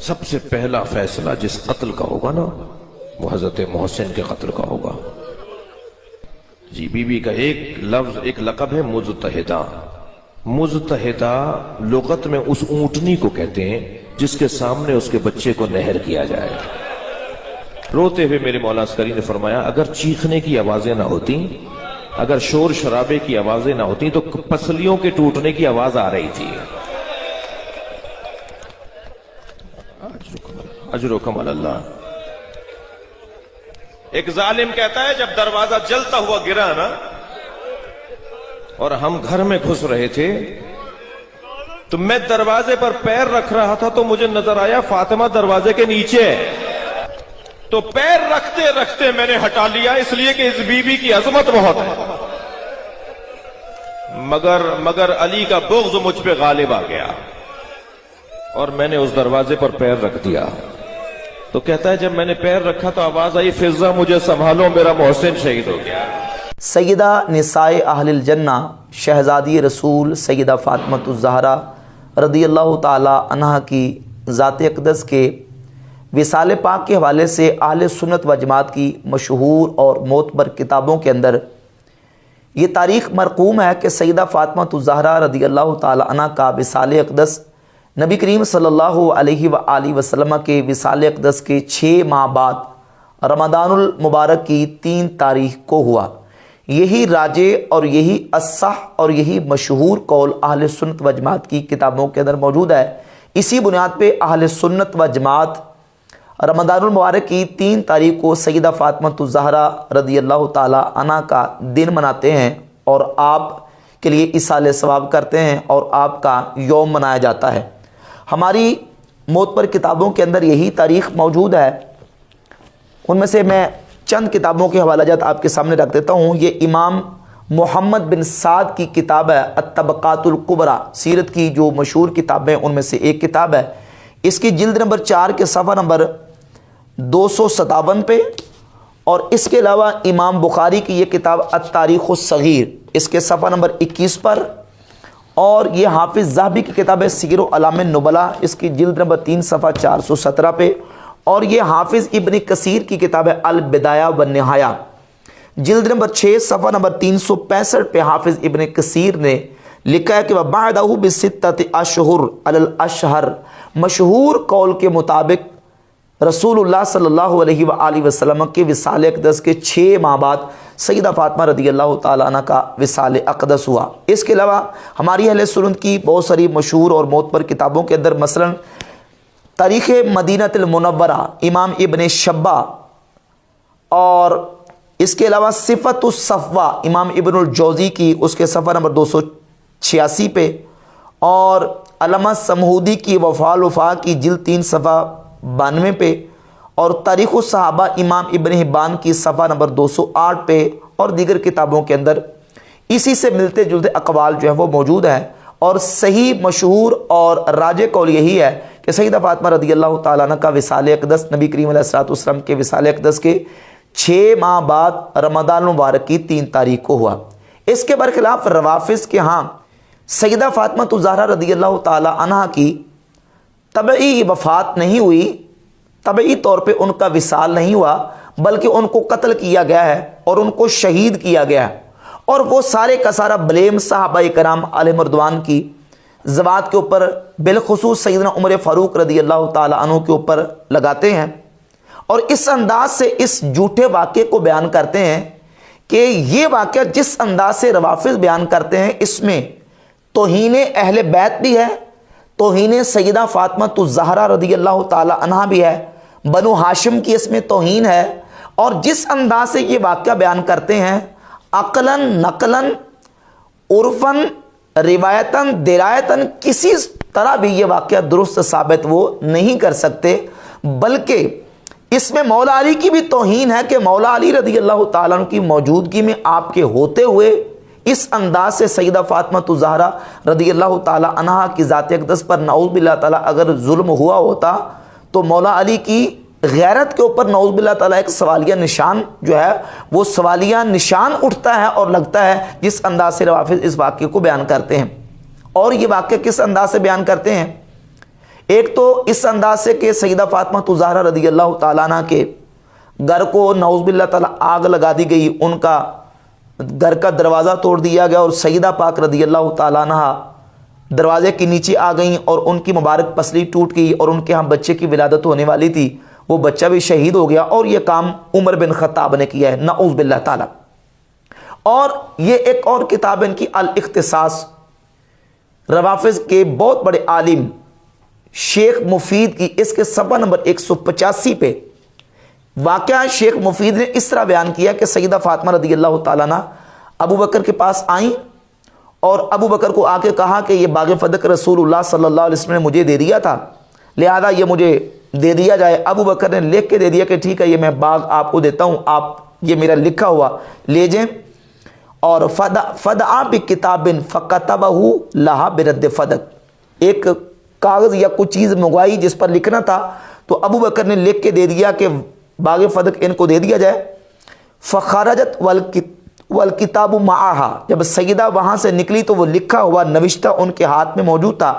سب سے پہلا فیصلہ جس قتل کا ہوگا نا وہ حضرت محسن کے قتل کا ہوگا۔ جی بی بی کا ایک لفظ، ایک لقب ہے مجتہدہ۔ مجتہدہ لغت میں اس اونٹنی کو کہتے ہیں جس کے سامنے اس کے بچے کو نہر کیا جائے۔ روتے ہوئے میرے مولا عسکری نے فرمایا اگر چیخنے کی آوازیں نہ ہوتی، اگر شور شرابے کی آوازیں نہ ہوتی تو پسلیوں کے ٹوٹنے کی آواز آ رہی تھی۔ اجرکم اللہ۔ ایک ظالم کہتا ہے جب دروازہ جلتا ہوا گرا نا اور ہم گھر میں گھس رہے تھے تو میں دروازے پر پیر رکھ رہا تھا تو مجھے نظر آیا فاطمہ دروازے کے نیچے ہے، تو پیر رکھتے رکھتے میں نے ہٹا لیا اس لیے کہ اس بی بی کی عظمت بہت ہے، مگر علی کا بغض مجھ پہ غالب آ گیا اور میں نے اس دروازے پر پیر رکھ دیا۔ تو کہتا ہے جب میں نے پیر رکھا تو آواز آئی فضہ مجھے سنبھالو میرا محسن شہید ہو گیا۔ سیدہ نساء اہل الجنہ شہزادی رسول سیدہ فاطمہ الزہرا رضی اللہ تعالی عنہا کی ذات اقدس کے وصال پاک کے حوالے سے اہل سنت و جماعت کی مشہور اور معتبر کتابوں کے اندر یہ تاریخ مرقوم ہے کہ سیدہ فاطمہ الزہرا رضی اللہ تعالی عنہ کا وصال اقدس نبی کریم صلی اللہ علیہ وآلہ وسلم کے وصال اقدس کے 6 ماہ بعد رمضان المبارک کی 3 تاریخ کو ہوا۔ یہی راجع اور یہی اصح اور یہی مشہور قول اہل سنت و جماعت کی کتابوں کے اندر موجود ہے۔ اسی بنیاد پہ اہل سنت و جماعت رمضان المبارک کی 3 تاریخ کو سیدہ فاطمہ الزہرا رضی اللہ تعالی عنہ کا دن مناتے ہیں اور آپ کے لیے ایصال ثواب کرتے ہیں اور آپ کا یوم منایا جاتا ہے۔ ہماری معتبر کتابوں کے اندر یہی تاریخ موجود ہے۔ ان میں سے میں چند کتابوں کے حوالہ جات آپ کے سامنے رکھ دیتا ہوں۔ یہ امام محمد بن سعد کی کتاب ہے الطبقات الکبریٰ، سیرت کی جو مشہور کتابیں ان میں سے ایک کتاب ہے۔ اس کی جلد نمبر 4 کے صفحہ نمبر 257 پہ، اور اس کے علاوہ امام بخاری کی یہ کتاب التاریخ الصغیر اس کے صفحہ نمبر 21 پر، اور یہ حافظ ذہبی کی کتاب ہے سیر اعلام النبلاء اس کی جلد نمبر 3 صفحہ 417 پہ، اور یہ حافظ ابن کثیر کی کتاب ہے البدایہ والنہایہ جلد نمبر 6 صفحہ نمبر 365 پہ حافظ ابن کثیر نے لکھا ہے کہ وَبَعْدَهُ بِسِتَّةِ أَشْهُرٍ عَلَى الْأَشْهَرِ، مشہور قول کے مطابق رسول اللہ صلی اللہ علیہ وآلہ وسلم کے وصال اقدس کے 6 ماہ بعد سیدہ فاطمہ رضی اللہ تعالیٰ عنہ کا وصال اقدس ہوا۔ اس کے علاوہ ہماری اہل سنت کی بہت ساری مشہور اور معتبر کتابوں کے اندر مثلا تاریخ مدینہ المنورہ امام ابن شبہ، اور اس کے علاوہ صفت الصفوہ امام ابن الجوزی کی اس کے صفحہ نمبر 286 پہ، اور علامہ سمہودی کی وفاء الوفا کی جلد 3 صفحہ 92 پہ، اور تاریخ الصحابہ امام ابن حبان کی صفحہ نمبر 208 پہ، اور دیگر کتابوں کے اندر اسی سے ملتے جلتے اقوال جو ہے وہ موجود ہیں۔ اور صحیح مشہور اور راجع قول یہی ہے کہ سیدہ فاطمہ رضی اللہ تعالیٰ عنہ کا وصال اقدس نبی کریم علیہ الصلوۃ والسلام کے وصال اقدس کے 6 ماہ بعد رمضان المبارک کی 3 تاریخ کو ہوا۔ اس کے برخلاف روافظ کے ہاں سیدہ فاطمہ الزہرا رضی اللہ تعالی عنہا کی طبعی وفات نہیں ہوئی، طبعی طور پہ ان کا وصال نہیں ہوا، بلکہ ان کو قتل کیا گیا ہے اور ان کو شہید کیا گیا ہے، اور وہ سارے کا سارا بلیم صحابہ کرام علیہم رضوان کی ذوات کے اوپر بالخصوص سیدنا عمر فاروق رضی اللہ تعالی عنہ کے اوپر لگاتے ہیں، اور اس انداز سے اس جھوٹے واقعے کو بیان کرتے ہیں کہ یہ واقعہ جس انداز سے روافظ بیان کرتے ہیں اس میں توہین اہل بیت بھی ہے، توہین سیدہ فاطمہ الزہرا رضی اللہ تعالی عنہا بھی ہے، بنو ہاشم کی اس میں توہین ہے، اور جس انداز سے یہ واقعہ بیان کرتے ہیں عقلاً نقلاً عرفاً روایتاً درایتاً کسی طرح بھی یہ واقعہ درست ثابت وہ نہیں کر سکتے، بلکہ اس میں مولا علی کی بھی توہین ہے کہ مولا علی رضی اللہ تعالیٰ عنہ کی موجودگی میں آپ کے ہوتے ہوئے اس انداز سے سیدہ فاطمہ الزہرا رضی اللہ تعالیٰ عنہا کی ذات اقدس پر نعوذ باللہ تعالیٰ اگر ظلم ہوا ہوتا تو مولا علی کی غیرت کے اوپر نعوذ باللہ تعالیٰ ایک سوالیہ نشان جو ہے وہ سوالیہ نشان اٹھتا ہے اور لگتا ہے، جس انداز سے روافظ اس واقعے کو بیان کرتے ہیں۔ اور یہ واقعہ کس انداز سے بیان کرتے ہیں؟ ایک تو اس انداز سے کہ سیدہ فاطمہ الزہرا رضی اللہ تعالیٰ عنہ کے گھر کو نعوذ باللہ تعالیٰ آگ لگا دی گئی، ان کا گھر کا دروازہ توڑ دیا گیا اور سیدہ پاک رضی اللہ تعالیٰ عنہ دروازے کے نیچے آ گئیں اور ان کی مبارک پسلی ٹوٹ گئی اور ان کے ہاں بچے کی ولادت ہونے والی تھی، وہ بچہ بھی شہید ہو گیا، اور یہ کام عمر بن خطاب نے کیا ہے نعوذ باللہ تعالیٰ۔ اور یہ ایک اور کتاب ان کی الاختصاص، روافظ کے بہت بڑے عالم شیخ مفید کی، اس کے صفحہ نمبر 185 پہ واقعہ شیخ مفید نے اس طرح بیان کیا کہ سیدہ فاطمہ رضی اللہ تعالیٰ عنہ ابو بکر کے پاس آئیں اور ابو بکر کو آ کے کہا کہ یہ باغ فدق رسول اللہ صلی اللہ علیہ وسلم نے مجھے دے دیا تھا، لہذا یہ مجھے دے دیا جائے۔ ابو بکر نے لکھ کے دے دیا کہ ٹھیک ہے، یہ میں باغ آپ کو دیتا ہوں، آپ یہ میرا لکھا ہوا لے جائیں۔ اور فدعا بکتاب فکتبہ لہا برد فدق، ایک کاغذ یا کچھ چیز منگوائی جس پر لکھنا تھا، تو ابو بکر نے لکھ کے دے دیا کہ باغ فدق ان کو دے دیا جائے۔ فخرجت والکتاب معہا، جب سیدہ وہاں سے نکلی تو وہ لکھا ہوا نوشتہ ان کے ہاتھ میں موجود تھا۔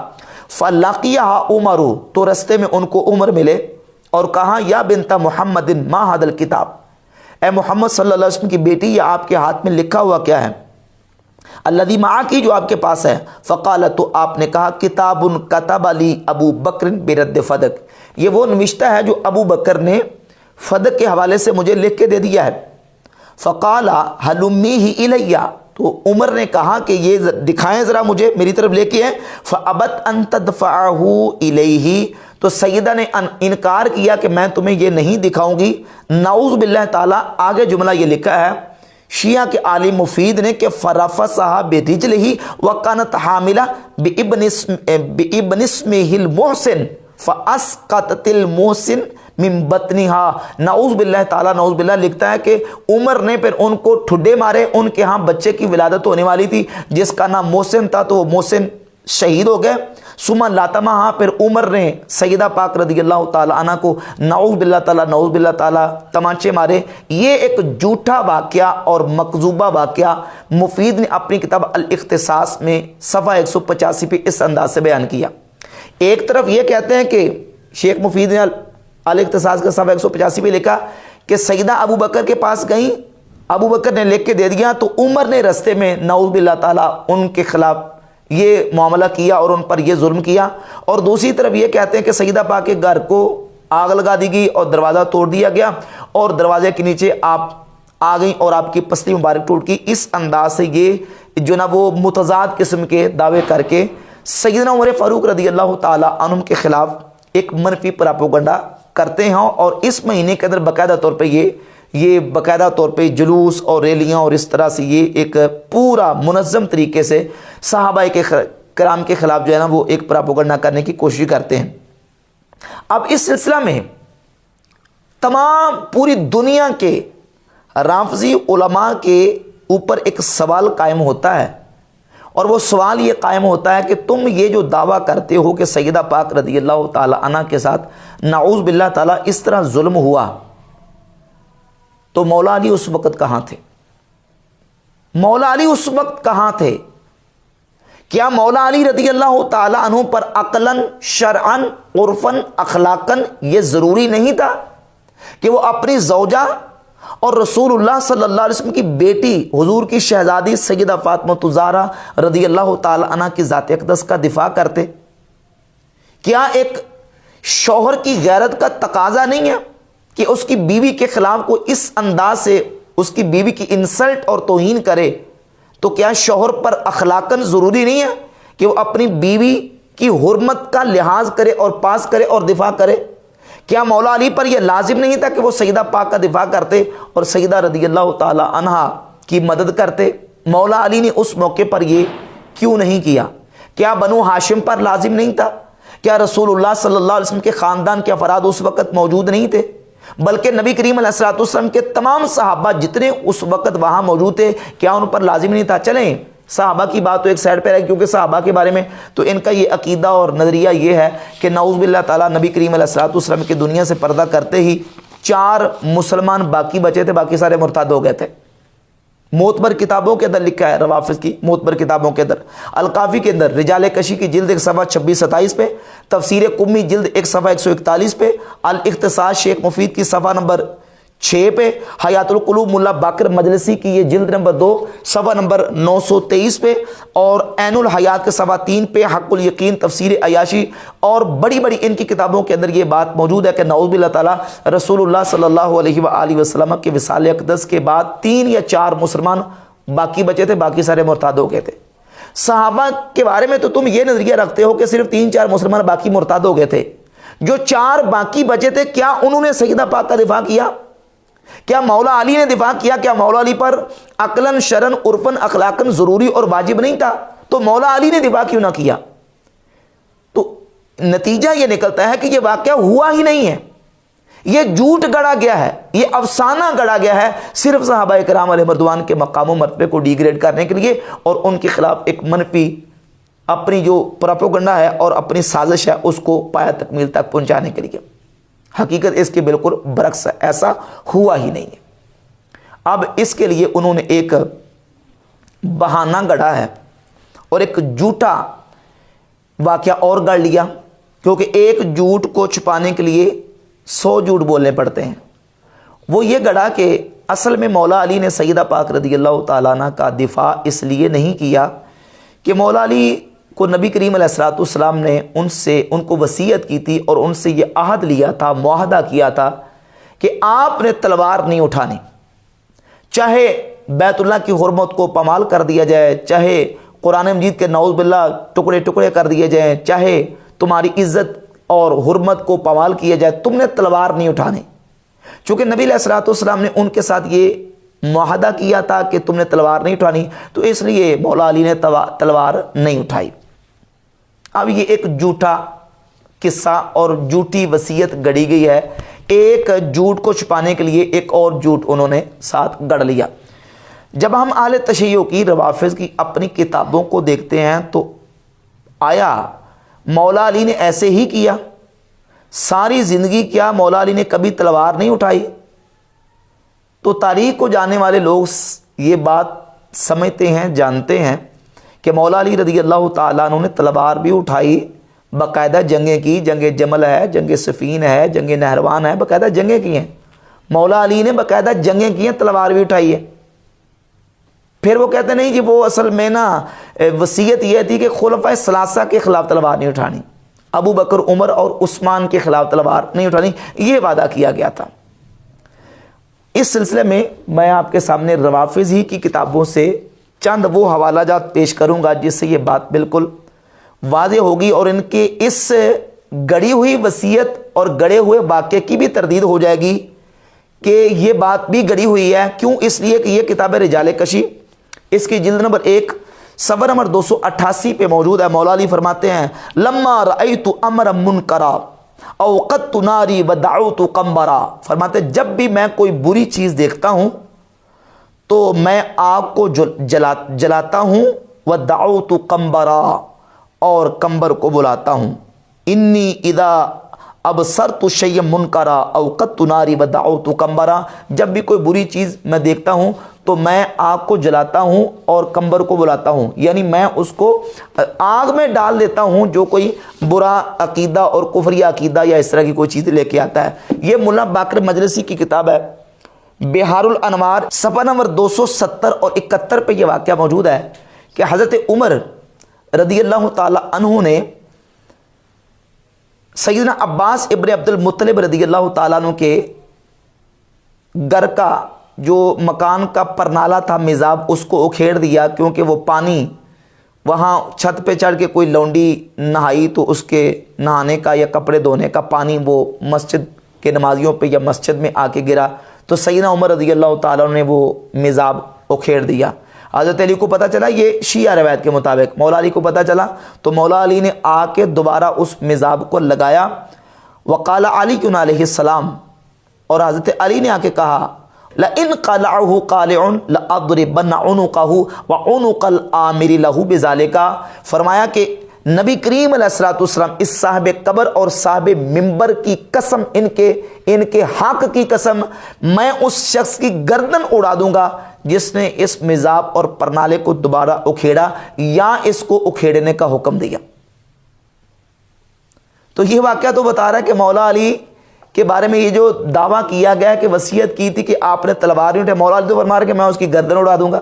فلقیہا عمر، تو رستے میں ان کو عمر ملے اور کہا یا بنت محمد ما ھذا الکتاب، اے محمد صلی اللہ علیہ وسلم کی بیٹی، یہ آپ کے ہاتھ میں لکھا ہوا کیا ہے؟ الذی معکی، جو آپ کے پاس ہے۔ فقالت، تو آپ نے کہا کتاب کتب لی ابو بکر برد فدق، یہ وہ نوشتہ ہے جو ابو بکر نے فدق کے حوالے سے مجھے لکھ کے دے دیا ہے۔ فقال حلمیہ الیہ، تو عمر نے کہا کہ یہ دکھائیں ذرا مجھے، میری طرف لے کے ہیں۔ فابت ان تدفعہ الیہ، تو سیدہ نے انکار کیا کہ میں تمہیں یہ نہیں دکھاؤں گی۔ نعوذ باللہ تعالیٰ، آگے جملہ یہ لکھا ہے شیعہ کے عالم مفید نے کہ فرفسہا برجلہ وکانت حاملہ بابن اسمہ المحسن فاسقطت المحسن من بطنہا۔ نعوذ باللہ تعالیٰ، نعوذ باللہ لکھتا ہے کہ عمر نے پھر ان کو ٹھڈے مارے، ان کے ہاں بچے کی ولادت ہونے والی تھی جس کا نام محسن تھا، تو وہ محسن شہید ہو گئے۔ ثم لاتمہا، پھر عمر نے سیدہ پاک رضی اللہ تعالیٰ عنہ کو نعوذ باللہ تعالیٰ، نعوذ باللہ تعالیٰ تمانچے مارے۔ یہ ایک جھوٹا واقعہ اور مکذوبہ واقعہ مفید نے اپنی کتاب الاختصاص میں صفحہ 185 پہ اس انداز سے بیان کیا۔ ایک طرف یہ کہتے ہیں کہ شیخ مفید نے الاختصاص کا صفحہ 185 پہ لکھا کہ سیدہ ابو بکر کے پاس گئیں، ابو بکر نے لکھ کے دے دیا، تو عمر نے رستے میں نعوذ باللہ تعالیٰ ان کے خلاف یہ معاملہ کیا اور ان پر یہ ظلم کیا۔ اور دوسری طرف یہ کہتے ہیں کہ سیدہ پاک کے گھر کو آگ لگا دی گئی اور دروازہ توڑ دیا گیا اور دروازے کے نیچے آپ آ گئیں اور آپ کی پسلی مبارک ٹوٹ گئی۔ اس انداز سے یہ جو نا وہ متضاد قسم کے دعوے کر کے سیدنا عمر فاروق رضی اللہ تعالیٰ عنہ کے خلاف ایک منفی پراپوگنڈا کرتے ہیں۔ اور اس مہینے کے اندر باقاعدہ طور پہ یہ باقاعدہ طور پہ جلوس اور ریلیاں اور اس طرح سے یہ ایک پورا منظم طریقے سے صحابہ کے کرام کے خلاف جو ہے نا وہ ایک پراپوگنڈا کرنے کی کوشش کرتے ہیں۔ اب اس سلسلہ میں تمام پوری دنیا کے رافضی علماء کے اوپر ایک سوال قائم ہوتا ہے، اور وہ سوال یہ قائم ہوتا ہے کہ تم یہ جو دعویٰ کرتے ہو کہ سیدہ پاک رضی اللہ تعالی عنہ کے ساتھ نعوذ باللہ تعالیٰ اس طرح ظلم ہوا، تو مولا علی اس وقت کہاں تھے؟ مولا علی اس وقت کہاں تھے؟ کیا مولا علی رضی اللہ تعالیٰ عنہ پر عقلاً، شرعاً، عرفاً، اخلاقاً یہ ضروری نہیں تھا کہ وہ اپنی زوجہ اور رسول اللہ صلی اللہ علیہ وسلم کی بیٹی حضور کی شہزادی سیدہ فاطمہ الزہرا رضی اللہ تعالی عنہ کی ذات اقدس کا دفاع کرتے؟ کیا ایک شوہر کی غیرت کا تقاضا نہیں ہے کہ اس کی بیوی کے خلاف کو اس انداز سے اس کی بیوی کی انسلٹ اور توہین کرے؟ تو کیا شوہر پر اخلاقاً ضروری نہیں ہے کہ وہ اپنی بیوی کی حرمت کا لحاظ کرے اور پاس کرے اور دفاع کرے؟ کیا مولا علی پر یہ لازم نہیں تھا کہ وہ سیدہ پاک کا دفاع کرتے اور سیدہ رضی اللہ تعالی عنہ کی مدد کرتے؟ مولا علی نے اس موقع پر یہ کیوں نہیں کیا؟ کیا بنو ہاشم پر لازم نہیں تھا؟ کیا رسول اللہ صلی اللہ علیہ وسلم کے خاندان کے افراد اس وقت موجود نہیں تھے؟ بلکہ نبی کریم علیہ الصلوۃ والسلام کے تمام صحابہ جتنے اس وقت وہاں موجود تھے، کیا ان پر لازم نہیں تھا؟ چلیں صحابہ کی بات تو ایک سائڈ پہ رہے، کیونکہ صحابہ کے بارے میں تو ان کا یہ عقیدہ اور نظریہ یہ ہے کہ نعوذ باللہ تعالیٰ نبی کریم علیہ الصلوۃ والسلام کی دنیا سے پردہ کرتے ہی 4 مسلمان باقی بچے تھے، باقی سارے مرتد ہو گئے تھے۔ معتبر کتابوں کے اندر لکھا ہے، روافض کی معتبر کتابوں کے اندر، الکافی کے اندر رجال کشی کی جلد 1 صفحہ 26-27 پہ، تفسیر قمی جلد 1 صفحہ 141 پہ، الاختصاص شیخ مفید کی صفحہ نمبر 6 پہ، حیات القلوب ملا باقر مجلسی کی یہ جلد نمبر 2 صفحہ نمبر 923 پہ، اور عین الحیات کے صفحہ 3 پہ، حق الیقین تفسیر عیاشی، اور بڑی بڑی ان کی کتابوں کے اندر یہ بات موجود ہے کہ نعوذ باللہ تعالیٰ رسول اللہ صلی اللہ علیہ وآلہ وسلم کے وصال اقدس کے بعد 3 یا 4 مسلمان باقی بچے تھے، باقی سارے مرتاد ہو گئے تھے۔ صحابہ کے بارے میں تو تم یہ نظریہ رکھتے ہو کہ صرف 3-4 مسلمان باقی مرتاد ہو گئے تھے، جو 4 باقی بچے تھے کیا انہوں نے سیدہ پاک کا دفاع کیا؟ کیا مولا علی نے دفاع کیا؟ کیا مولا علی پر عقلاً شرعاً عرفاً اخلاقاً ضروری اور واجب نہیں تھا؟ تو مولا علی نے دفاع کیوں نہ کیا؟ تو نتیجہ یہ نکلتا ہے کہ یہ واقعہ ہوا ہی نہیں ہے، یہ جھوٹ گڑا گیا ہے، یہ افسانہ گڑا گیا ہے، صرف صحابہ کرام علیہ رضوان کے مقام و مرتبے کو ڈیگریڈ کرنے کے لیے اور ان کے خلاف ایک منفی اپنی جو پروپیگنڈا ہے اور اپنی سازش ہے اس کو پایہ تکمیل تک پہنچانے کے لیے۔ حقیقت اس کے بالکل برعکس ہے، ایسا ہوا ہی نہیں ہے۔ اب اس کے لیے انہوں نے ایک بہانہ گڑھا ہے اور ایک جھوٹا واقعہ اور گڑھ لیا، کیونکہ ایک جھوٹ کو چھپانے کے لیے 100 جھوٹ بولنے پڑتے ہیں۔ وہ یہ گڑھا کہ اصل میں مولا علی نے سیدہ پاک رضی اللہ تعالیٰ عنہ کا دفاع اس لیے نہیں کیا کہ مولا علی کو نبی کریم علیہ الصلوۃ والسلام نے ان کو وصیت کی تھی اور ان سے یہ عہد لیا تھا، معاہدہ کیا تھا کہ آپ نے تلوار نہیں اٹھانی، چاہے بیت اللہ کی حرمت کو پامال کر دیا جائے، چاہے قرآن مجید کے نعوذ باللہ ٹکڑے ٹکڑے کر دیے جائیں، چاہے تمہاری عزت اور حرمت کو پامال کیا جائے، تم نے تلوار نہیں اٹھانی۔ چونکہ نبی علیہ الصلوۃ والسلام نے ان کے ساتھ یہ معاہدہ کیا تھا کہ تم نے تلوار نہیں اٹھانی، تو اس لیے مولا علی نے تلوار نہیں اٹھائی۔ اب یہ ایک جھوٹا قصہ اور جھوٹی وصیت گڑی گئی ہے، ایک جھوٹ کو چھپانے کے لیے ایک اور جھوٹ انہوں نے ساتھ گڑھ لیا۔ جب ہم اہل تشیع کی روافض کی اپنی کتابوں کو دیکھتے ہیں تو آیا مولا علی نے ایسے ہی کیا؟ ساری زندگی کیا مولا علی نے کبھی تلوار نہیں اٹھائی؟ تو تاریخ کو جاننے والے لوگ یہ بات سمجھتے ہیں، جانتے ہیں کہ مولا علی رضی اللہ تعالیٰ عنہ نے تلوار بھی اٹھائی، باقاعدہ جنگیں کی، جنگ جمل ہے، جنگ صفین ہے، جنگ نہروان ہے، باقاعدہ جنگیں کی ہیں۔ مولا علی نے باقاعدہ جنگیں کی ہیں، تلوار بھی اٹھائی ہے۔ پھر وہ کہتے نہیں جی وہ اصل میں نا وصیت یہ تھی کہ خلفائے ثلاثہ کے خلاف تلوار نہیں اٹھانی، ابو بکر، عمر اور عثمان کے خلاف تلوار نہیں اٹھانی، یہ وعدہ کیا گیا تھا۔ اس سلسلے میں آپ کے سامنے روافض ہی کی کتابوں سے چند وہ حوالہ جات پیش کروں گا جس سے یہ بات بالکل واضح ہوگی اور ان کے اس گڑی ہوئی وصیت اور گڑے ہوئے واقعے کی بھی تردید ہو جائے گی کہ یہ بات بھی گڑی ہوئی ہے۔ کیوں؟ اس لیے کہ یہ کتاب رجال کشی، اس کی جلد نمبر 1 صفحہ نمبر 288 پہ موجود ہے۔ مولا علی فرماتے ہیں لما رأیت امرا منکرا اوقدت ناری ودعوت قمبرا، فرماتے جب بھی میں کوئی بری چیز دیکھتا ہوں تو میں آگ کو جلاتا ہوں، ودعوت قمبرا، اور کمبر کو بلاتا ہوں۔ انی اذا ابصرت شیئا منکرا اوقدت ناری ودعوت قمبرا، جب بھی کوئی بری چیز میں دیکھتا ہوں تو میں آگ کو جلاتا ہوں اور کمبر کو بلاتا ہوں، یعنی میں اس کو آگ میں ڈال دیتا ہوں جو کوئی برا عقیدہ اور کفری عقیدہ یا اس طرح کی کوئی چیز لے کے آتا ہے۔ یہ ملا باقر مجلسی کی کتاب ہے، بہار الانوار، صفحہ نمبر 270 اور 71 پہ یہ واقعہ موجود ہے کہ حضرت عمر رضی اللہ تعالی عنہ نے سیدنا عباس ابن عبد المطلب رضی اللہ تعالیٰ عنہ کے گھر کا جو مکان کا پرنالہ تھا، میزاب، اس کو اکھیڑ دیا، کیونکہ وہ پانی وہاں چھت پہ چڑھ کے کوئی لونڈی نہائی تو اس کے نہانے کا یا کپڑے دھونے کا پانی وہ مسجد کے نمازیوں پہ یا مسجد میں آ کے گرا، تو سیدنا عمر رضی اللہ تعالیٰ عنہ نے وہ میزاب اکھیڑ دیا۔ حضرت علی کو پتہ چلا، یہ شیعہ روایت کے مطابق مولا علی کو پتہ چلا تو مولا علی نے آ کے دوبارہ اس میزاب کو لگایا۔ وقال علی علیہ السلام، اور حضرت علی نے آ کے کہا لئن قلعه قالع لأضربن عنقه وعنق الآمر له بذلك، فرمایا کہ نبی کریم علیہ الصلوۃ والسلام اس صاحب قبر اور صاحب منبر کی قسم، ان کے حق کی قسم، میں اس شخص کی گردن اڑا دوں گا جس نے اس مزاب اور پرنالے کو دوبارہ اکھیڑا یا اس کو اکھیڑنے کا حکم دیا۔ تو یہ واقعہ تو بتا رہا ہے کہ مولا علی کے بارے میں یہ جو دعویٰ کیا گیا کہ وصیت کی تھی کہ آپ نے تلوار نہیں اٹھائی، مولا علی تو فرما رہے کہ میں اس کی گردن اڑا دوں گا۔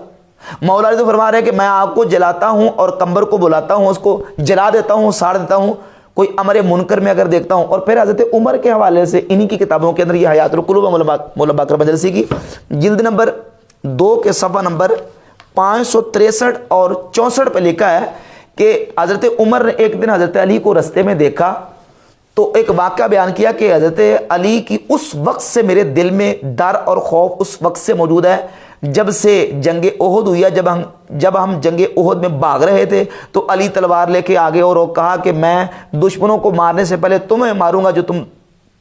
مولا علی تو فرما رہے کہ میں آپ کو جلاتا ہوں اور قمبر کو بلاتا ہوں، اس کو جلا دیتا ہوں، ساڑ دیتا ہوں، کوئی امر منکر میں اگر دیکھتا ہوں۔ اور پھر حضرت عمر کے حوالے سے انہی کی کتابوں کے اندر یہ حیات القلوب مولا باقر مجلسی کی جلد نمبر 2 کے صفحہ نمبر 563 اور 64 پہ لکھا ہے کہ حضرت عمر نے ایک دن حضرت علی کو رستے میں دیکھا تو ایک واقعہ بیان کیا کہ حضرت علی کی اس وقت سے میرے دل میں ڈر اور خوف اس وقت سے موجود ہے جب سے جنگ احد ہوئی ہے۔ جب ہم جنگ احد میں بھاگ رہے تھے تو علی تلوار لے کے آگے اور کہا کہ میں دشمنوں کو مارنے سے پہلے تمہیں ماروں گا جو تم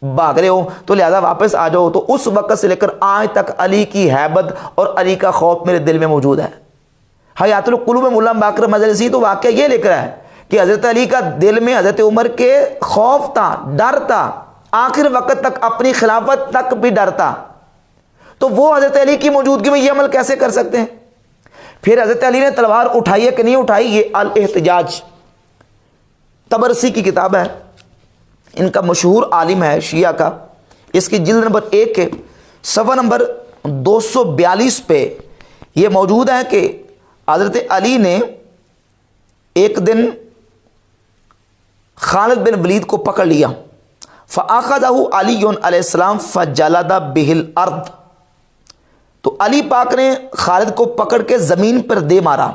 بھاگ رہے ہو، تو لہذا واپس آ جاؤ۔ تو اس وقت سے لے کر آج تک علی کی ہیبت اور علی کا خوف میرے دل میں موجود ہے۔ حیات القلوب مولا باقر مجلسی تو واقعہ یہ لکھ رہا ہے کہ حضرت علی کا دل میں حضرت عمر کے خوف تھا، ڈر تھا، آخر وقت تک اپنی خلافت تک بھی ڈر تھا۔ تو وہ حضرت علی کی موجودگی میں یہ عمل کیسے کر سکتے ہیں؟ پھر حضرت علی نے تلوار اٹھائی ہے کہ نہیں اٹھائی، یہ الاحتجاج طبرسی کی کتاب ہے، ان کا مشہور عالم ہے شیعہ کا، اس کی جلد نمبر 1 کے صفحہ نمبر 242 پہ یہ موجود ہے کہ حضرت علی نے ایک دن خالد بن ولید کو پکڑ لیا، فَأَخَذَهُ عَلِيٌّ علیہ السلام فَجَلَدَ بِهِ الْأَرْض، تو علی پاک نے خالد کو پکڑ کے زمین پر دے مارا۔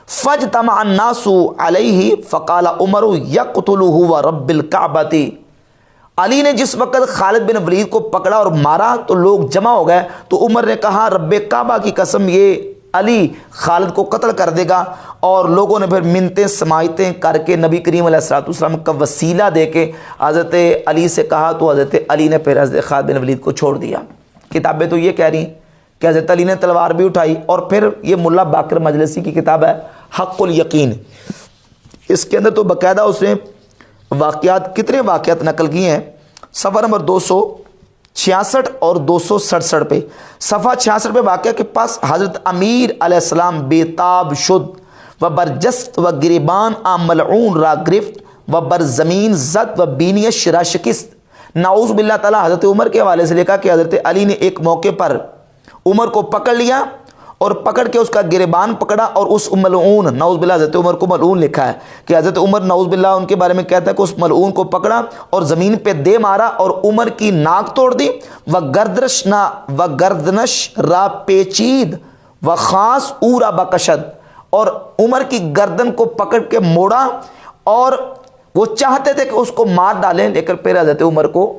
فَاجْتَمَعَ النَّاسُ عَلَيْهِ فَقَالَ عُمَرُ يَقْتُلُهُ وَرَبِّ الْكَعْبَةِ، علی نے جس وقت خالد بن ولید کو پکڑا اور مارا تو لوگ جمع ہو گئے، تو عمر نے کہا رب کعبہ کی قسم یہ علی خالد کو قتل کر دے گا، اور لوگوں نے پھر منتیں سماعتیں کر کے نبی کریم علیہ الصلوۃ والسلام کا وسیلہ دے کے حضرت علی سے کہا، تو حضرت علی نے پھر حضرت خالد بن ولید کو چھوڑ دیا۔ کتابیں تو یہ کہہ رہی ہیں کہ حضرت علی نے تلوار بھی اٹھائی۔ اور پھر یہ ملا باقر مجلسی کی کتاب ہے حق الیقین، اس کے اندر تو باقاعدہ اس نے واقعات، کتنے واقعات نقل کیے ہیں، صفحہ نمبر 266 اور 267 پہ، صفحہ 66 پہ واقعہ کے پاس حضرت امیر علیہ السلام بیتاب شد و برجست و گریبان ملعون را گرفت و بر زمین زد و بینی شرا شکست۔ نعوذ باللہ تعالیٰ حضرت عمر کے حوالے سے لکھا کہ حضرت علی نے ایک موقع پر عمر کو پکڑ لیا اور پکڑ کے اس کا گریبان پکڑا، اور اس ملعون، نعوذ باللہ حضرت عمر کو ملعون لکھا ہے کہ حضرت عمر نعوذ باللہ ان کے بارے میں کہتا ہے کہ اس ملعون کو پکڑا اور زمین پہ دے مارا اور عمر کی ناک توڑ دی، و گردنش را پیچید و خاص اورا بکشد، اور عمر کی گردن کو پکڑ کے موڑا، اور وہ چاہتے تھے کہ اس کو مار ڈالیں، لیکن پھر حضرت عمر کو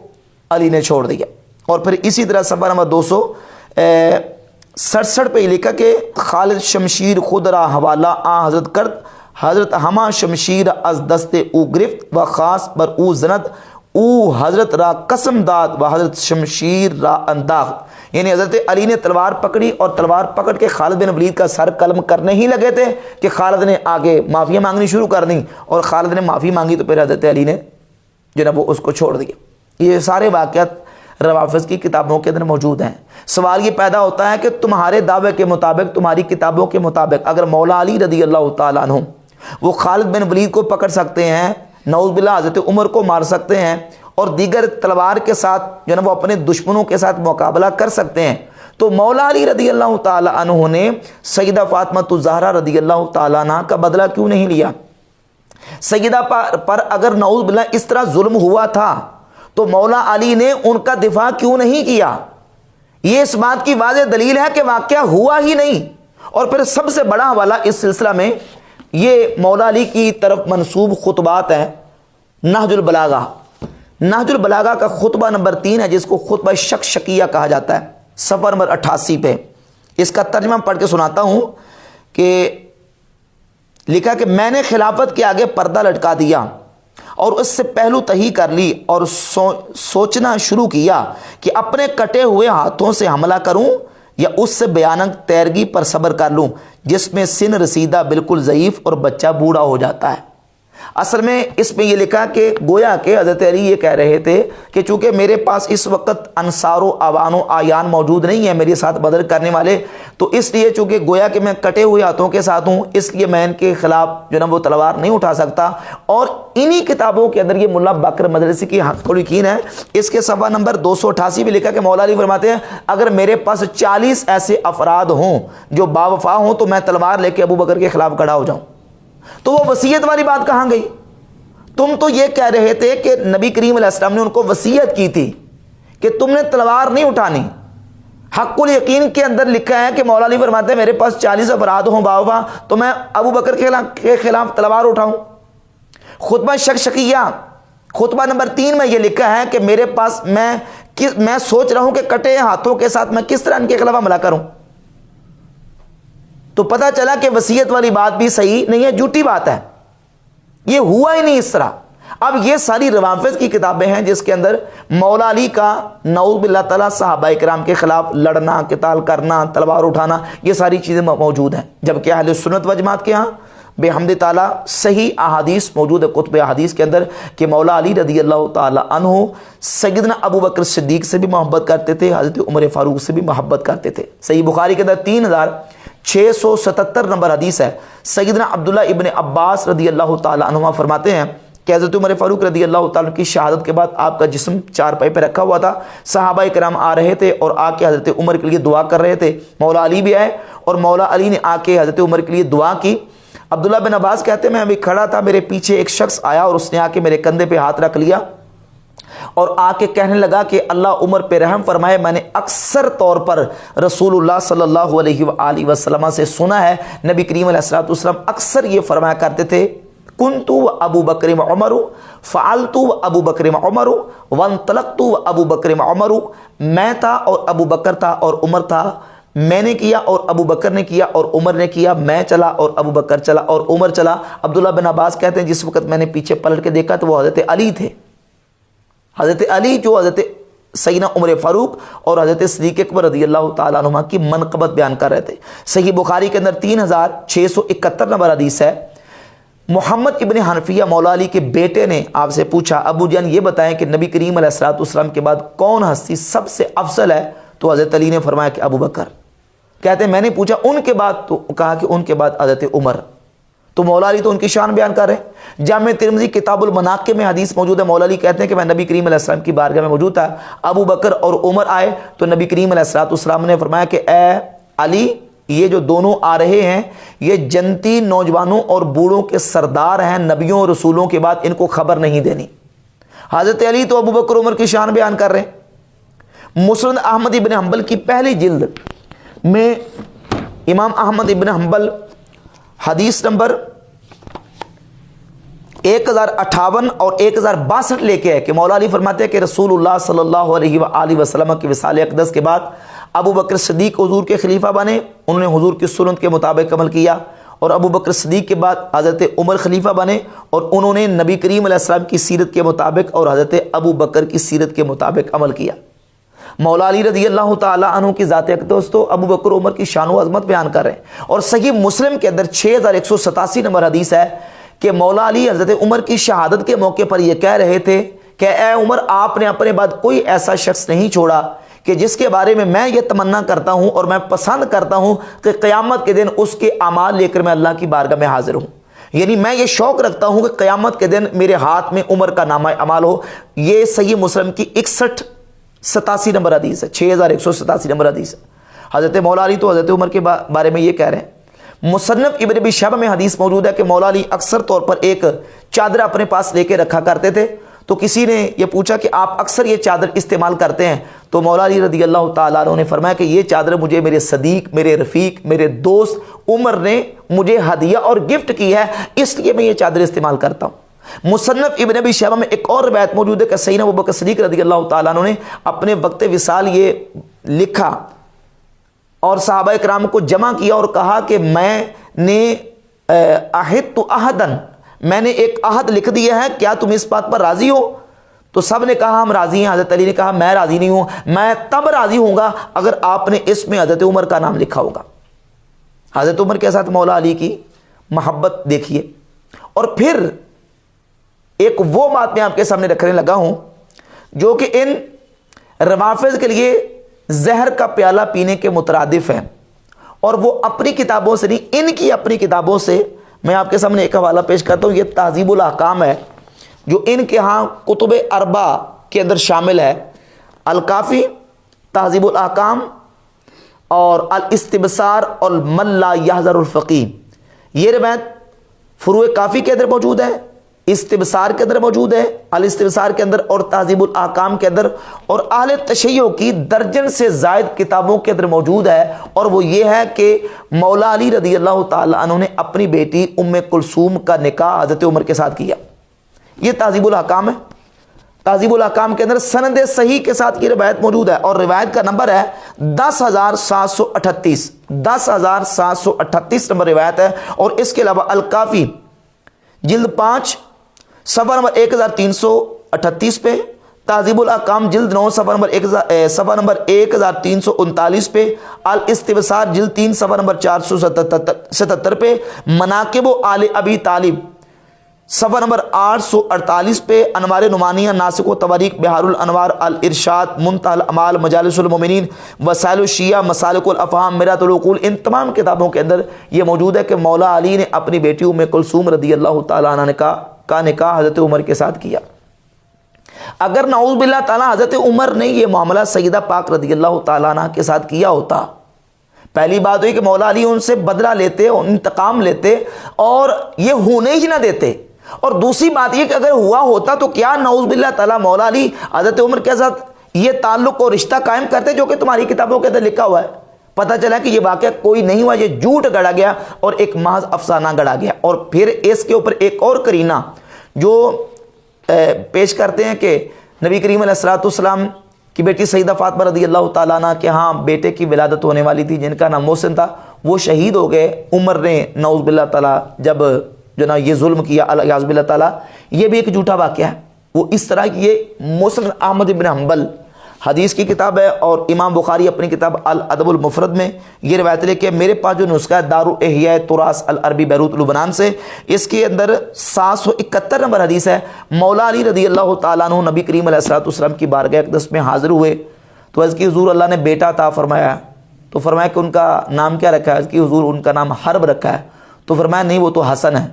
علی نے چھوڑ دیا۔ اور پھر اسی طرح صفحہ نمبر 267 پہ لکھا کہ خالد شمشیر خود را حوالہ حضرت کرد، حضرت ہما شمشیر از دست او گرفت و خاص بر او زند، او حضرت را قسم داد و حضرت شمشیر را انداخت، یعنی حضرت علی نے تلوار پکڑی اور تلوار پکڑ کے خالد بن ولید کا سر قلم کرنے ہی لگے تھے کہ خالد نے آگے معافی مانگنی شروع کر دی، اور خالد نے معافی مانگی تو پھر حضرت علی نے جو نا وہ اس کو چھوڑ دیا۔ یہ سارے واقعات روافظ کی کتابوں کے اندر موجود ہیں۔ سوال یہ پیدا ہوتا ہے کہ تمہارے دعوے کے مطابق، تمہاری کتابوں کے مطابق، اگر مولا علی رضی اللہ تعالیٰ عنہ وہ خالد بن ولید کو پکڑ سکتے ہیں، نعوذ باللہ حضرت عمر کو مار سکتے ہیں، اور دیگر تلوار کے ساتھ جو نا وہ اپنے دشمنوں کے ساتھ مقابلہ کر سکتے ہیں، تو مولا علی رضی اللہ تعالیٰ عنہ نے سیدہ فاطمہ الزہرا رضی اللہ تعالیٰ عنہ کا بدلہ کیوں نہیں لیا؟ سیدہ پر اگر نعوذ باللہ اس طرح ظلم ہوا تھا تو مولا علی نے ان کا دفاع کیوں نہیں کیا؟ یہ اس بات کی واضح دلیل ہے کہ واقعہ ہوا ہی نہیں۔ اور پھر سب سے بڑا حوالہ اس سلسلہ میں یہ مولا علی کی طرف منسوب خطبات ہیں، نہج البلاغہ، نہج البلاغہ کا خطبہ نمبر 3 ہے، جس کو خطبہ شکشکیہ کہا جاتا ہے، صفحہ نمبر 88 پہ۔ اس کا ترجمہ پڑھ کے سناتا ہوں کہ لکھا کہ میں نے خلافت کے آگے پردہ لٹکا دیا اور اس سے پہلو تہی کر لی، اور سوچنا شروع کیا کہ اپنے کٹے ہوئے ہاتھوں سے حملہ کروں یا اس سے بیانک تیرگی پر صبر کر لوں، جس میں سن رسیدہ بالکل ضعیف اور بچہ بوڑھا ہو جاتا ہے۔ اصل میں اس میں یہ لکھا کہ گویا کہ حضرت علی یہ کہہ رہے تھے کہ چونکہ میرے پاس اس وقت انصار و اوان و آیان موجود نہیں ہیں میرے ساتھ بدر کرنے والے، تو اس لیے چونکہ گویا کہ میں کٹے ہوئے ہاتھوں کے ساتھ ہوں، اس لیے میں ان کے خلاف جو نا وہ تلوار نہیں اٹھا سکتا۔ اور انہی کتابوں کے اندر یہ ملا باقر مدرسی کی حق کو یقین ہے، اس کے صفحہ نمبر 288 بھی لکھا کہ مولا علی فرماتے ہیں اگر میرے پاس 40 ایسے افراد ہوں جو باوفا ہوں تو میں تلوار لے کے ابو بکر کے خلاف کھڑا ہو جاؤں۔ تو وہ وصیت والی بات کہاں گئی؟ تم تو یہ کہہ رہے تھے کہ نبی کریم علیہ السلام نے ان کو وصیت کی تھی کہ تم نے تلوار نہیں اٹھانی۔ حق الیقین کے اندر لکھا ہے کہ مولا علی فرماتے ہیں میرے پاس 40 افراد ہوں باوفا تو میں ابو بکر کے خلاف تلوار اٹھاؤں۔ خطبہ شکشکیہ خطبہ نمبر 3 میں یہ لکھا ہے کہ میرے پاس میں سوچ رہا ہوں کہ کٹے ہاتھوں کے ساتھ میں کس طرح ان کے خلاف حملہ کروں۔ تو پتہ چلا کہ وصیت والی بات بھی صحیح نہیں ہے، جھوٹی بات ہے، یہ ہوا ہی نہیں اس طرح۔ اب یہ ساری روافض کی کتابیں ہیں جس کے اندر مولا علی کا نعوذ باللہ تعالیٰ صحابہ کرام کے خلاف لڑنا، قتال کرنا، تلوار اٹھانا، یہ ساری چیزیں موجود ہیں، جبکہ اہل سنت و جماعت کے ہاں بحمد تعالیٰ صحیح احادیث موجود ہے کتب احادیث کے اندر کہ مولا علی رضی اللہ تعالیٰ عنہ سیدنا ابو بکر صدیق سے بھی محبت کرتے تھے، حضرت عمر فاروق سے بھی محبت کرتے تھے۔ صحیح بخاری کے اندر 3677 نمبر حدیث ہے، سیدنا عبداللہ ابن عباس رضی اللہ تعالیٰ عنہما فرماتے ہیں کہ حضرت عمر فاروق رضی اللہ تعالیٰ کی شہادت کے بعد آپ کا جسم چارپائی پہ رکھا ہوا تھا، صحابہ کرام آ رہے تھے اور آ کے حضرت عمر کے لیے دعا کر رہے تھے، مولا علی بھی آئے اور مولا علی نے آ کے حضرت عمر کے لیے دعا کی۔ عبداللہ بن عباس کہتے ہیں میں ابھی کھڑا تھا، میرے پیچھے ایک شخص آیا اور اس نے آ کے میرے کندھے پہ ہاتھ رکھ لیا اور آ کے کہنے لگا کہ اللہ عمر پہ رحم فرمائے، میں نے اکثر طور پر رسول اللہ صلی اللہ علیہ وآلہ وسلم سے سنا ہے، نبی کریم علیہ الصلوۃ والسلام اکثر یہ فرمایا کرتے تھے کنت ابو بکر عمر فعلت ابو بکر عمر وانطلقت ابو بکر عمر، میں تھا اور ابو بکر تھا اور عمر تھا، میں نے کیا اور ابو بکر نے کیا اور عمر نے کیا، میں چلا اور ابو بکر چلا اور عمر چلا۔ عبداللہ بن عباس کہتے ہیں جس وقت میں نے پیچھے پلٹ کے دیکھا تو وہ حضرت علی تھے، حضرت علی جو حضرت سیدنا عمر فاروق اور حضرت صدیق اکبر رضی اللہ تعالیٰ عنہما کی منقبت بیان کر رہے تھے۔ صحیح بخاری کے اندر 3671 نمبر حدیث ہے، محمد ابن حنفیہ مولا علی کے بیٹے نے آپ سے پوچھا ابو جان یہ بتائیں کہ نبی کریم علیہ الصلوۃ والسلام کے بعد کون ہستی سب سے افضل ہے؟ تو حضرت علی نے فرمایا کہ ابو بکر۔ کہتے ہیں میں نے پوچھا ان کے بعد؟ تو کہا کہ ان کے بعد حضرت عمر۔ تو مولا علی تو ان کی شان بیان کر رہے ہیں۔ جامع ترمذی کتاب المناقب میں حدیث موجود ہے، مولا علی کہتے ہیں کہ میں نبی کریم علیہ السلام کی بارگاہ میں موجود تھا، ابو بکر اور عمر آئے تو نبی کریم علیہ الصلوۃ والسلام نے فرمایا کہ اے علی یہ جو دونوں آ رہے ہیں یہ جنتی نوجوانوں اور بوڑھوں کے سردار ہیں، نبیوں اور رسولوں کے بعد ان کو خبر نہیں دینی۔ حضرت علی تو ابو بکر عمر کی شان بیان کر رہے ہیں۔ مسند احمد ابن حنبل کی پہلی جلد میں امام احمد ابن حنبل حدیث نمبر 1058 اور 1062 لے کے ہے کہ مولا علی فرماتے ہیں کہ رسول اللہ صلی اللہ علیہ وآلہ وسلم کی وصال اقدس کے بعد ابو بکر صدیق حضور کے خلیفہ بنے، انہوں نے حضور کی سنت کے مطابق عمل کیا، اور ابو بکر صدیق کے بعد حضرت عمر خلیفہ بنے اور انہوں نے نبی کریم علیہ السلام کی سیرت کے مطابق اور حضرت ابو بکر کی سیرت کے مطابق عمل کیا۔ مولا علی رضی اللہ تعالیٰ عنہ کی ذات اقدس تو ابو بکر عمر کی شان و عظمت بیان کر رہے ہیں۔ اور صحیح مسلم کے اندر 6187 نمبر حدیث ہے کہ مولا علی حضرت عمر کی شہادت کے موقع پر یہ کہہ رہے تھے کہ اے عمر آپ نے اپنے بعد کوئی ایسا شخص نہیں چھوڑا کہ جس کے بارے میں یہ تمنا کرتا ہوں اور میں پسند کرتا ہوں کہ قیامت کے دن اس کے اعمال لے کر میں اللہ کی بارگاہ میں حاضر ہوں، یعنی میں یہ شوق رکھتا ہوں کہ قیامت کے دن میرے ہاتھ میں عمر کا نامہ اعمال ہو۔ یہ صحیح مسلم کی 6187 نمبر حدیث ہے، 6187 نمبر حدیث ہے۔ حضرت مولا علی تو حضرت عمر کے بارے میں یہ کہہ رہے ہیں۔ مصنف ابن ابی شیبہ میں حدیث موجود ہے کہ مولا علی اکثر طور پر ایک چادر اپنے پاس لے کے رکھا کرتے تھے، تو کسی نے یہ پوچھا کہ آپ اکثر یہ چادر استعمال کرتے ہیں؟ تو مولا علی رضی اللہ تعالیٰ عنہ نے فرمایا کہ یہ چادر مجھے میرے صدیق، میرے رفیق، میرے دوست عمر نے مجھے ہدیہ اور گفٹ کی ہے، اس لیے میں یہ چادر استعمال کرتا ہوں۔ مصنف ابن ابی شیبہ میں ایک اور روایت موجود ہے کہ سیدنا ابو بکر صدیق رضی اللہ تعالیٰ عنہ نے اپنے وقت وصال یہ لکھا اور صحابہ کرام کو جمع کیا اور کہا کہ میں نے عہدت عہدن، میں نے ایک عہد لکھ دیا ہے، کیا تم اس بات پر راضی ہو؟ تو سب نے کہا ہم راضی ہیں۔ حضرت علی نے کہا میں راضی نہیں ہوں، میں تب راضی ہوں گا اگر آپ نے اس میں حضرت عمر کا نام لکھا ہوگا۔ حضرت عمر کے ساتھ مولا علی کی محبت دیکھیے۔ اور پھر ایک وہ بات میں آپ کے سامنے رکھنے لگا ہوں جو کہ ان روافض کے لیے زہر کا پیالہ پینے کے مترادف ہے، اور وہ اپنی کتابوں سے نہیں، ان کی اپنی کتابوں سے میں آپ کے سامنے ایک حوالہ پیش کرتا ہوں۔ یہ تہذیب الاحکام ہے جو ان کے ہاں کتب اربع کے اندر شامل ہے، الکافی، تہذیب الاحکام اور الاستبصار اور من لا یحذر الفقیہ۔ یہ روایت فروع کافی کے اندر موجود ہے، استبصار کے اندر موجود ہے، الاستبصار کے اندر اور تہذیب الاحکام کے اندر، اور اہل تشیع کی درجن سے زائد کتابوں کے اندر موجود ہے۔ اور وہ یہ ہے کہ مولا علی رضی اللہ تعالی عنہ نے اپنی بیٹی ام کلثوم کا نکاح حضرت عمر کے ساتھ کیا۔ یہ تہذیب الاحکام ہے۔ تہذیب الاحکام کے اندر سند صحیح کے ساتھ یہ روایت موجود ہے، اور روایت کا نمبر ہے 10,738 10,738 نمبر روایت ہے۔ اور اس کے علاوہ الکافی جلد 5 صفحہ نمبر 1338 پہ، تہذیب الاحکام جلد 9 صفحہ نمبر 1339 پہ، الاستبصار جلد 3 صفحہ نمبر 477 پہ، مناقب آل ابی طالب صفحہ نمبر 848 پہ، انوار نعمانیہ، ناسخ و تواریخ، بحار الانوار، الارشاد، منتہی الاعمال، مجالس المومنین، وسائل الشیعہ، مسالک الافہام، مرآت العقول، ان تمام کتابوں کے اندر یہ موجود ہے کہ مولا علی نے اپنی بیٹی ام کلثوم رضی اللہ تعالیٰ عنہ کا نکاح حضرت عمر کے ساتھ کیا۔ اگر نعوذ باللہ تعالیٰ حضرت عمر نے یہ معاملہ سیدہ پاک رضی اللہ تعالیٰ عنہ کے ساتھ کیا ہوتا، پہلی بات ہوئی کہ مولا علی ان سے بدلہ لیتے، انتقام لیتے اور یہ ہونے ہی نہ دیتے، اور دوسری بات یہ کہ اگر ہوا ہوتا تو کیا نعوذ باللہ تعالیٰ مولا علی حضرت عمر کے ساتھ یہ تعلق اور رشتہ قائم کرتے جو کہ تمہاری کتابوں کے اندر لکھا ہوا ہے؟ پتہ چلا کہ یہ واقعہ کوئی نہیں ہوا، یہ جھوٹ گڑا گیا اور ایک محض افسانہ گڑا گیا۔ اور پھر اس کے اوپر ایک اور قرینہ جو پیش کرتے ہیں کہ نبی کریم علیہ الصلوۃ والسلام کی بیٹی سیدہ فاطمہ رضی اللہ تعالیٰ عنہ کے ہاں بیٹے کی ولادت ہونے والی تھی جن کا نام محسن تھا، وہ شہید ہو گئے۔ عمر نے نعوذ باللہ تعالیٰ جب جو نا یہ ظلم کیا الیاذ باللہ تعالیٰ، یہ بھی ایک جھوٹا واقعہ ہے۔ وہ اس طرح کی یہ مسند احمد بن حنبل حدیث کی کتاب ہے، اور امام بخاری اپنی کتاب الادب المفرد میں یہ روایت لے کے میرے پاس جو نسخہ ہے دار الاحیاء تراث العربی بیروت لبنان سے، اس کے اندر 771 نمبر حدیث ہے۔ مولا علی رضی اللہ تعالیٰ عنہ نبی کریم علیہ الصلوۃ والسلام کی بارگاہ اقدس میں حاضر ہوئے تو عرض کی حضور اللہ نے بیٹا عطا فرمایا، تو فرمایا کہ ان کا نام کیا رکھا ہے؟ عرض کی حضور ان کا نام حرب رکھا ہے، تو فرمایا نہیں وہ تو حسن ہے۔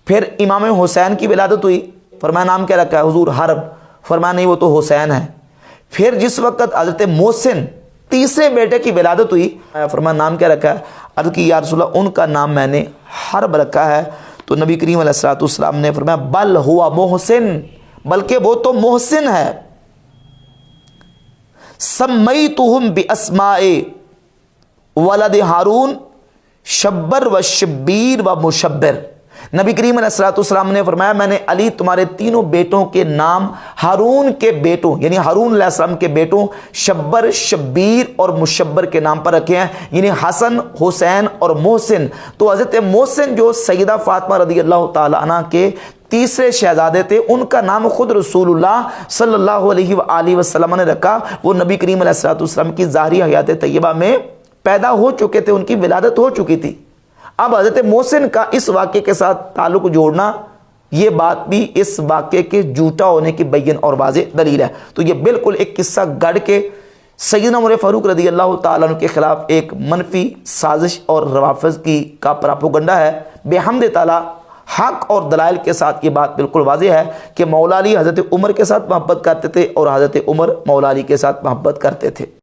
پھر امام حسین کی ولادت ہوئی، فرمایا نام کیا رکھا ہے؟ حضور حرب، فرمایا نہیں وہ تو حسین ہے۔ پھر جس وقت حضرت محسن تیسرے بیٹے کی ولادت ہوئی، فرمایا نام کیا رکھا ہے؟ عرض کی یا رسول اللہ ان کا نام میں نے حرب رکھا ہے۔ تو نبی کریم علیہ الصلوۃ والسلام نے فرمایا بل ہوا محسن، بلکہ وہ تو محسن ہے۔ سمیتہم باسماء ولد ہارون شبر و شبیر و مشبر۔ نبی کریم علیہ الصلوۃ والسلام نے فرمایا میں نے علی تمہارے تینوں بیٹوں کے نام ہارون کے بیٹوں یعنی ہارون علیہ السلام کے بیٹوں شبر، شبیر اور مشبر کے نام پر رکھے ہیں، یعنی حسن، حسین اور محسن۔ تو حضرت محسن جو سیدہ فاطمہ رضی اللہ تعالی عنہ کے تیسرے شہزادے تھے، ان کا نام خود رسول اللہ صلی اللہ علیہ وآلہ وسلم نے رکھا۔ وہ نبی کریم علیہ الصلوۃ والسلام کی ظاہری حیات طیبہ میں پیدا ہو چکے تھے، ان کی ولادت ہو چکی تھی۔ اب حضرت محسن کا اس واقعے کے ساتھ تعلق جوڑنا، یہ بات بھی اس واقعے کے جھوٹا ہونے کی بین اور واضح دلیل ہے۔ تو یہ بالکل ایک قصہ گڑھ کے سیدنا عمر فاروق رضی اللہ تعالیٰ عنہ کے خلاف ایک منفی سازش اور روافض کا پراپوگنڈا ہے۔ بحمد تعالیٰ حق اور دلائل کے ساتھ یہ بات بالکل واضح ہے کہ مولا علی حضرت عمر کے ساتھ محبت کرتے تھے اور حضرت عمر مولا علی کے ساتھ محبت کرتے تھے۔